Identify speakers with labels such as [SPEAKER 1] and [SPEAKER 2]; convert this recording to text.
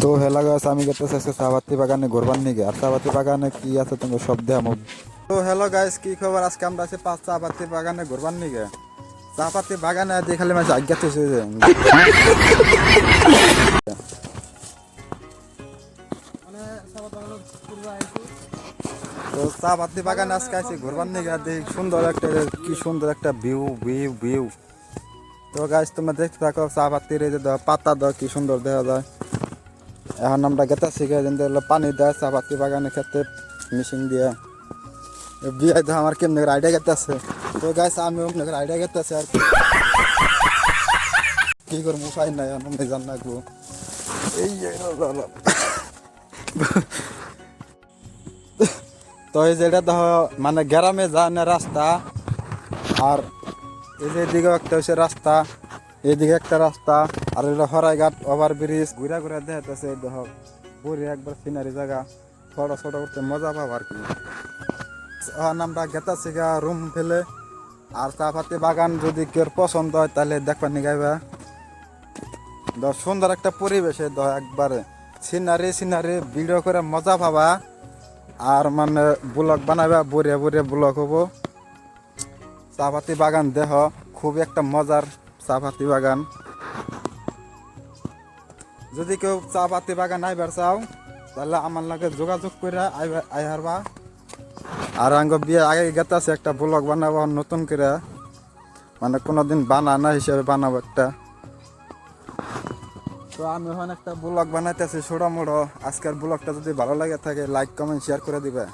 [SPEAKER 1] তো হেলা গাছ আমি গেতেছি আজকে চাপাতি বাগানে ঘুরবার নিগে আর চাপাতি বাগানে কি আছে তোমাকে সব দেখাবো। তো হ্যালো গাইস, কি খবর? আজকে আমরা আছি পাঁচ চাপাতি বাগানে ঘুরবার নিগে। চাপাতি বাগানে দেখালে মাঝে আজ্ঞা তো তো চাপাতি বাগানে আজকে আছি ঘুরবার নিগে। দেখ সুন্দর একটা, কি সুন্দর একটা ভিউ ভিউ ভিউ। তো গাইস তোমরা দেখতে থাকো চাপাতির এই যে পাতা দাও কি সুন্দর দেখা যায়। এখন আমরা গেতাছি পানি দেয় চাপাতি বাগানে খেতে মেশিন দিয়ে বিয়ে দেওয়া আমার কেমন আইডিয়া গেতেছে। তো গাইস আমি আপনাদের আইডিয়া গেতেছে আর কি করবো, উপায় নাই আমি জান রাখবো। এই তো এই যেটা দেখো মানে গ্রামে যাওয়ার রাস্তা, আর এই যে এদিকে একটা হচ্ছে রাস্তা, এদিকে একটা রাস্তা, আর এটা হরাইঘাট ওভার ব্রিজ ঘুরা ঘুরা দেখাতেছে। দেখো বুড়ি একবার সিনারি জায়গা, ছোট ছোট করতে মজা পাবো আর কি। আমরা গেতাছি গা রুম ফেলে। আর চাপাতি বাগান যদি কেউ পছন্দ হয় তাহলে দেখবার নিগাইবা। সুন্দর একটা পরিবেশে একবারে সিনারি সিনারি ভিডিও করে মজা পাবা। আর মানে ব্লগ বানাবা, বরিয়া বরিয়া ব্লগ হবো। চাপাতি বাগান দেহ খুব একটা মজার চাপাতি বাগান। যদি কেউ চাপাতি বাগান আইবার চাও তাহলে আমার লাগে যোগাযোগ করে আইহারবা। আর আঙ্গ বিয়ে আগে গেতাছে একটা ব্লগ বানাবো নতুন করে, মানে কোনোদিন বানানা হিসেবে বানাবো একটা। তো আমি এখন একটা ব্লগ বানাইতেছি ছোট মোটো। আজকের ব্লগটা যদি ভালো লাগে থাকে লাইক কমেন্ট শেয়ার করে দিবে।